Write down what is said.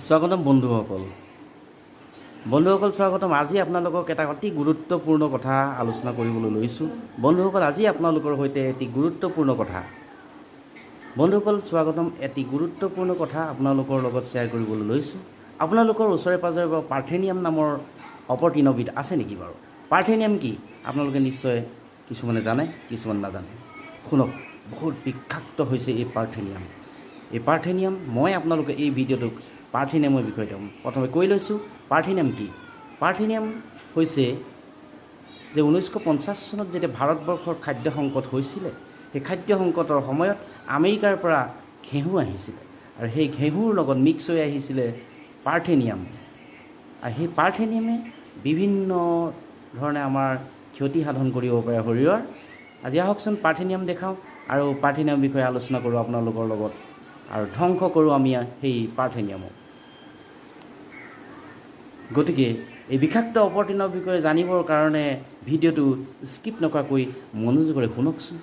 স্বাগতম বন্ধুসকল স্বাগতম। আজি আপোনালোকক এটা অতি গুৰুত্বপূৰ্ণ কথা আলোচনা কৰিবলৈ লৈছোঁ। বন্ধুসকল, আজি আপোনালোকৰ সৈতে এটি গুৰুত্বপূৰ্ণ কথা স্বাগতম। এটি গুৰুত্বপূৰ্ণ কথা আপোনালোকৰ লগত শ্বেয়াৰ কৰিবলৈ লৈছোঁ। আপোনালোকৰ ওচৰে পাঁজৰে বাৰু পাৰ্থেনিয়াম নামৰ অপতৃণবিধ আছে নেকি বাৰু? পাৰ্থেনিয়াম কি আপোনালোকে নিশ্চয় কিছুমানে জানে, কিছুমান নাজানে। শুনক, বহুত বিষাক্ত হৈছে এই পাৰ্থেনিয়াম। মই আপোনালোকে এই ভিডিঅ'টোক পাৰ্থেনিয়ামৰ বিষয়ে প্ৰথমে কৈ লৈছোঁ। পাৰ্থেনিয়াম কি? পাৰ্থেনিয়াম হৈছে যে 1950 চনত যেতিয়া ভাৰতবৰ্ষৰ খাদ্য সংকট হৈছিলে, সেই খাদ্য সংকটৰ সময়ত আমেৰিকাৰ পৰা ঘেঁহু আহিছিলে, আৰু সেই ঘেঁহুৰ লগত মিক্স হৈ আহিছিলে পাৰ্থেনিয়াম। আৰু সেই পাৰ্থেনিয়ামে বিভিন্ন ধৰণে আমাৰ ক্ষতি সাধন কৰিব পাৰে শৰীৰৰ। আজি আহকচোন পাৰ্থেনিয়াম দেখাওঁ আৰু পাৰ্থেনিয়ামৰ বিষয়ে আলোচনা কৰোঁ আপোনালোকৰ লগত, আৰু ধ্বংস কৰোঁ আমি সেই পাৰ্থেনিয়ামক। গতিকে এই বিষাক্ত অপতৃণৰ বিষয়ে জানিবৰ কাৰণে ভিডিঅ'টো স্কিপ নকৰাকৈ মনোযোগেৰে শুনকচোন।